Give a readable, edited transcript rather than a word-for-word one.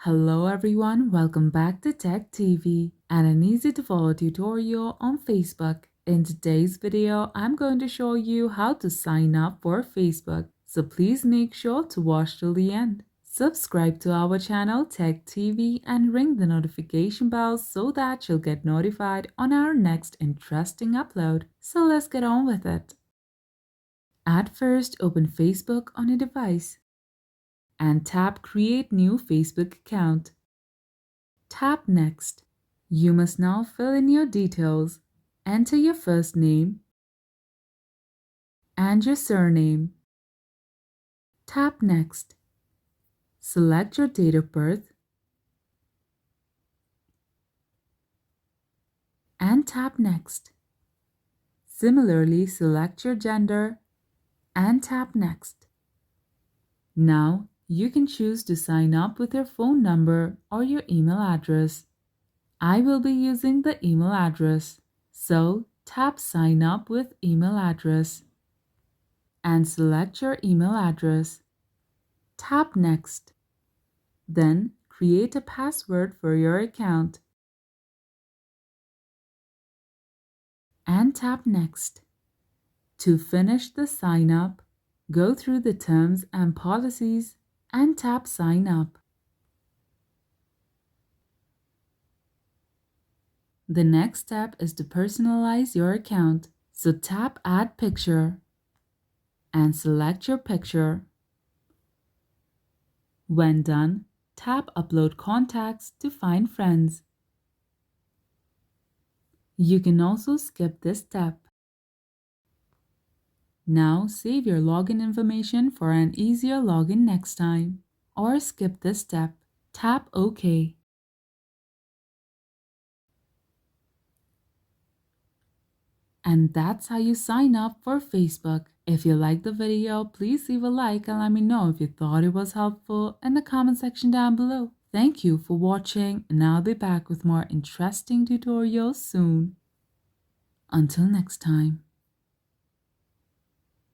Hello everyone, welcome back to Tech TV and an easy to follow tutorial on Facebook. In today's video, I'm going to show you how to sign up for Facebook, so please make sure to watch till the end. Subscribe to our channel Tech TV and ring the notification bell so that you'll get notified on our next interesting upload. So let's get on with it. At first, open Facebook on a device and tap Create New Facebook Account. Tap Next. You must now fill in your details. Enter your first name and your surname. Tap Next. Select your date of birth and tap Next. Similarly, select your gender and tap Next. Now, you can choose to sign up with your phone number or your email address. I will be using the email address, so tap Sign up with email address and select your email address. Tap Next. Then create a password for your account and tap Next. To finish the sign up, go through the terms and policies and tap Sign up. The next step is to personalize your account, so tap Add Picture and select your picture. When done, tap Upload Contacts to find friends. You can also skip this step. Now save your login information for an easier login next time, or skip this step. Tap OK. And that's how you sign up for Facebook. If you liked the video, please leave a like and let me know if you thought it was helpful in the comment section down below. Thank you for watching, and I'll be back with more interesting tutorials soon. Until next time.